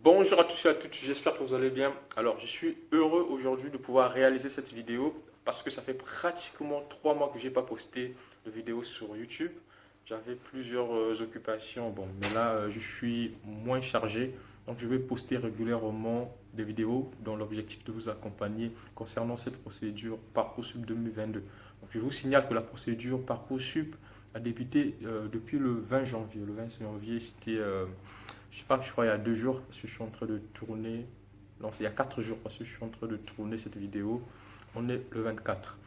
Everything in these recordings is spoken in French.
Bonjour à tous et à toutes, j'espère que vous allez bien. Alors, je suis heureux aujourd'hui de pouvoir réaliser cette vidéo parce que ça fait pratiquement 3 mois que je n'ai pas posté de vidéo sur YouTube. J'avais plusieurs occupations, bon, mais là, je suis moins chargé. Donc, je vais poster régulièrement des vidéos dans l'objectif de vous accompagner concernant cette procédure Parcoursup 2022. Donc, je vous signale que la procédure Parcoursup a débuté depuis le 20 janvier. Le 20 janvier, c'était je sais pas, je crois il y a 2 jours, parce que je suis en train de tourner. Non, c'est il y a 4 jours, parce que je suis en train de tourner cette vidéo. On est le 24.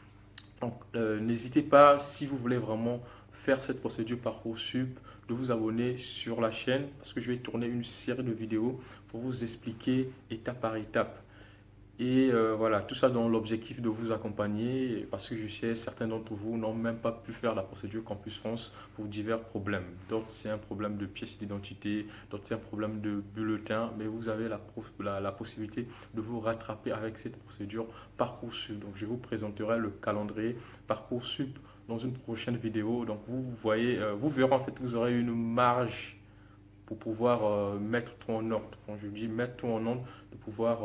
Donc, n'hésitez pas, si vous voulez vraiment faire cette procédure Parcoursup, de vous abonner sur la chaîne, parce que je vais tourner une série de vidéos pour vous expliquer étape par étape. Et voilà, tout ça dans l'objectif de vous accompagner, parce que je sais, certains d'entre vous n'ont même pas pu faire la procédure Campus France pour divers problèmes. D'autres, c'est un problème de pièce d'identité, d'autres, c'est un problème de bulletin, mais vous avez la possibilité de vous rattraper avec cette procédure Parcoursup. Donc, je vous présenterai le calendrier Parcoursup dans une prochaine vidéo. Donc, vous voyez, vous verrez en fait, vous aurez une marge pour pouvoir mettre tout en ordre. Quand je dis mettre tout en ordre, de pouvoir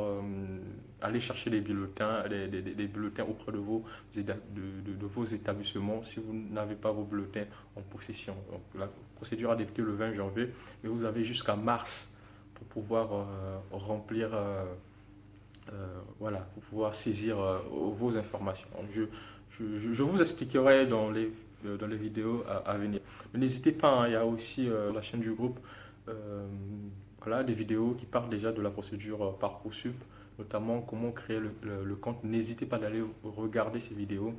aller chercher les bulletins, les bulletins auprès de vos établissements si vous n'avez pas vos bulletins en possession. Donc, la procédure a débuté le 20 janvier, mais vous avez jusqu'à mars pour pouvoir remplir, voilà, pour pouvoir saisir vos informations. Donc, je vous expliquerai dans les vidéos à venir. Mais n'hésitez pas, hein, il y a aussi la chaîne du groupe, euh, voilà, des vidéos qui parlent déjà de la procédure Parcoursup, notamment comment créer le compte. N'hésitez pas d'aller regarder ces vidéos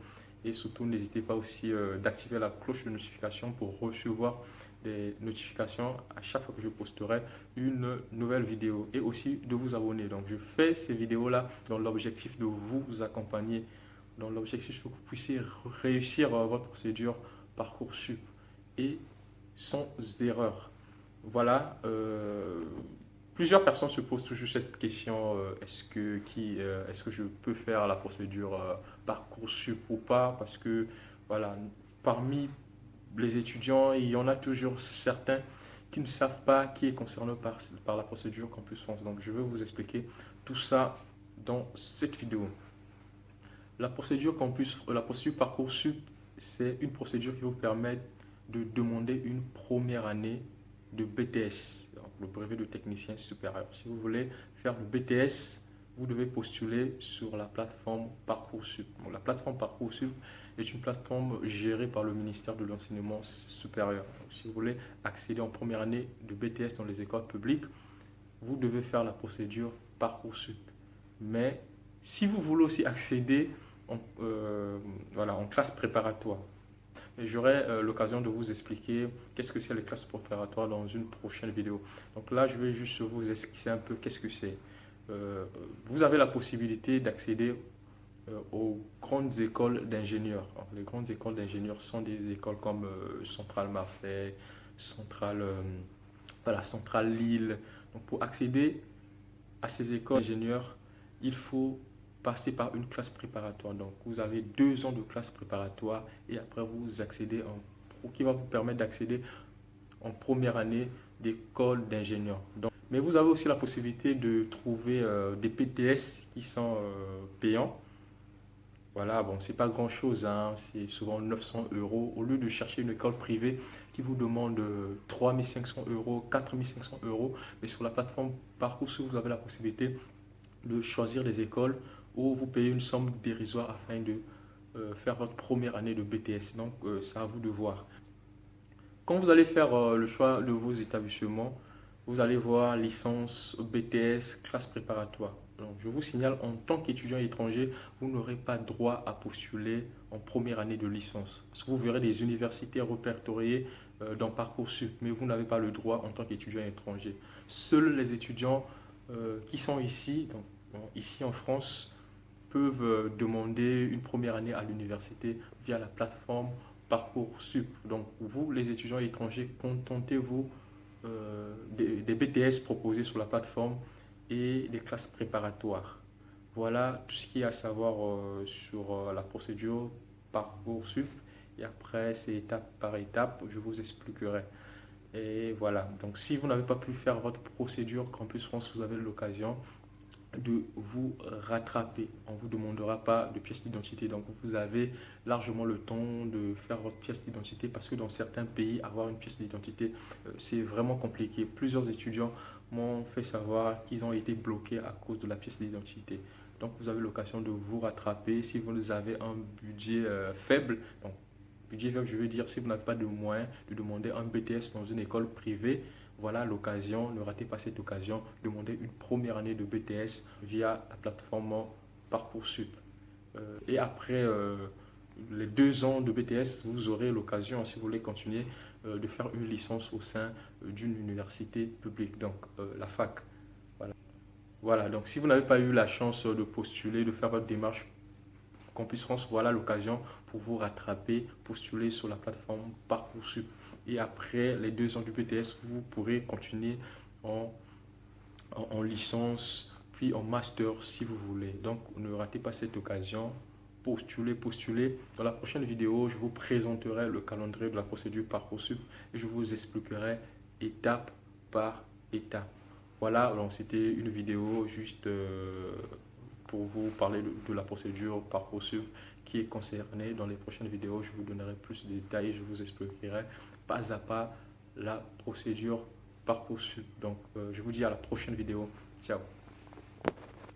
et surtout n'hésitez pas aussi d'activer la cloche de notification pour recevoir des notifications à chaque fois que je posterai une nouvelle vidéo et aussi de vous abonner. Donc je fais ces vidéos-là dans l'objectif de vous accompagner, dans l'objectif que vous puissiez réussir votre procédure Parcoursup et sans erreur. Voilà, plusieurs personnes se posent toujours cette question, est-ce que je peux faire la procédure Parcoursup ou pas? Parce que voilà, parmi les étudiants, il y en a toujours certains qui ne savent pas qui est concerné par la procédure Campus France. Donc je vais vous expliquer tout ça dans cette vidéo. La procédure Parcoursup, c'est une procédure qui vous permet de demander une première année de BTS, donc le brevet de technicien supérieur. Si vous voulez faire le BTS, vous devez postuler sur la plateforme Parcoursup. Donc, la plateforme Parcoursup est une plateforme gérée par le ministère de l'Enseignement supérieur. Donc, si vous voulez accéder en première année de BTS dans les écoles publiques, vous devez faire la procédure Parcoursup. Mais si vous voulez aussi accéder voilà, en classe préparatoire, et j'aurai l'occasion de vous expliquer qu'est-ce que c'est les classes préparatoires dans une prochaine vidéo. Donc là, je vais juste vous esquisser un peu qu'est-ce que c'est. Vous avez la possibilité d'accéder aux grandes écoles d'ingénieurs. Les grandes écoles d'ingénieurs sont des écoles comme Centrale Marseille, Centrale, voilà, Centrale Lille. Donc pour accéder à ces écoles d'ingénieurs, il faut passer par une classe préparatoire. Donc, vous avez 2 ans de classe préparatoire et après, vous accédez qui va vous permettre d'accéder en première année d'école d'ingénieur. Mais vous avez aussi la possibilité de trouver des PTS qui sont payants. Voilà, bon, c'est pas grand-chose, hein, c'est souvent 900 euros. Au lieu de chercher une école privée qui vous demande 3500 euros, 4500 euros, mais sur la plateforme Parcoursup, vous avez la possibilité de choisir les écoles où vous payez une somme dérisoire afin de faire votre première année de BTS. Donc, c'est à vous de voir. Quand vous allez faire le choix de vos établissements, vous allez voir licence, BTS, classe préparatoire. Donc, je vous signale, en tant qu'étudiant étranger, vous n'aurez pas droit à postuler en première année de licence. Parce que vous verrez des universités répertoriées dans Parcoursup, mais vous n'avez pas le droit en tant qu'étudiant étranger. Seuls les étudiants qui sont ici, donc, bon, ici en France, peuvent demander une première année à l'université via la plateforme Parcoursup. Donc, vous, les étudiants étrangers, contentez-vous des BTS proposés sur la plateforme et des classes préparatoires. Voilà tout ce qu'il y a à savoir sur la procédure Parcoursup. Et après, c'est étape par étape, je vous expliquerai. Et voilà, donc si vous n'avez pas pu faire votre procédure Campus France, vous avez l'occasion de vous rattraper. On ne vous demandera pas de pièce d'identité. Donc vous avez largement le temps de faire votre pièce d'identité parce que dans certains pays, avoir une pièce d'identité, c'est vraiment compliqué. Plusieurs étudiants m'ont fait savoir qu'ils ont été bloqués à cause de la pièce d'identité. Donc vous avez l'occasion de vous rattraper si vous avez un budget faible. Donc, budget faible, je veux dire, si vous n'avez pas de moyens de demander un BTS dans une école privée, voilà l'occasion, ne ratez pas cette occasion, demandez une première année de BTS via la plateforme Parcoursup. Et après les 2 ans de BTS, vous aurez l'occasion, si vous voulez continuer, de faire une licence au sein d'une université publique, donc la fac. Voilà. Voilà, donc si vous n'avez pas eu la chance de postuler, de faire votre démarche Campus France, voilà l'occasion pour vous rattraper, postuler sur la plateforme Parcoursup. Et après les 2 ans du BTS, vous pourrez continuer en, en licence, puis en master si vous voulez. Donc ne ratez pas cette occasion. Postulez, postulez. Dans la prochaine vidéo, je vous présenterai le calendrier de la procédure Parcoursup et je vous expliquerai étape par étape. Voilà, donc c'était une vidéo juste pour vous parler de la procédure Parcoursup qui est concernée. Dans les prochaines vidéos, je vous donnerai plus de détails, je vous expliquerai pas à pas la procédure Parcoursup. Donc, je vous dis à la prochaine vidéo. Ciao.